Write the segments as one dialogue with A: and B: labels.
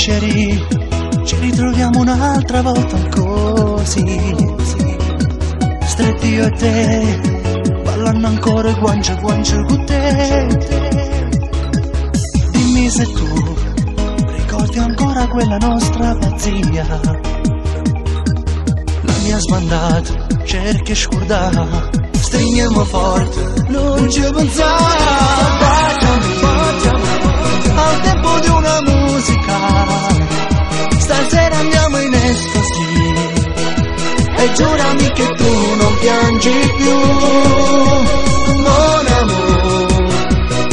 A: chérie, ci ritroviamo un'altra volta così, stretti io e te, ballando ancora guancia a guancia con te. Dimmi se tu ricordi ancora quella nostra pazzia, la mia sbandata cerchi scordare, stringiamo forte, non ci pensare, al tempo di una musica, stasera andiamo in estasi, e giurami che tu non piangi più, mon amore,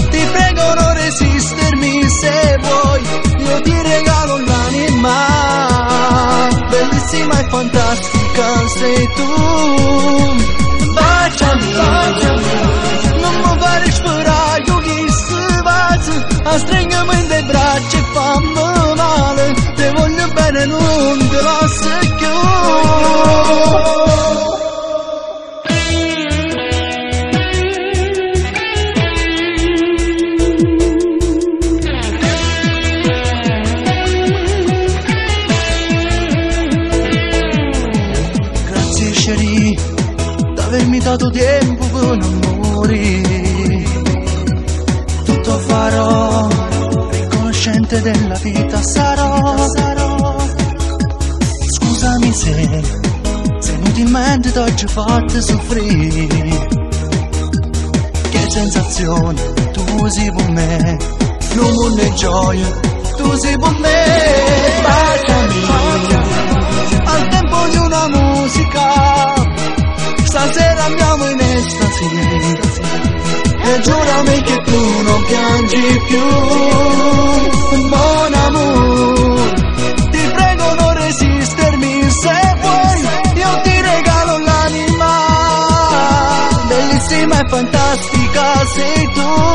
A: ti prego non resistermi se vuoi, io ti regalo l'anima, bellissima e fantastica sei tu, baciami, non mi fare sperare, io chi si vazza, a stringermi in dei bracci e fammi male, ti voglio bene, non ti lascio più. Grazie chérie, d'avermi dato tempo per non morire, tutto farò, riconoscente della vita sarò. Scusami se inutilmente t'ho fatto soffrire, che sensazione tu sei per me, non mondo è gioia, tu sei per me, baciami, al tempo di una musica, stasera andiamo in estasi, e giurami che tu non piangi più, mon amore, ti prego non resistermi se vuoi, io ti regalo l'anima, bellissima e fantastica sei tu.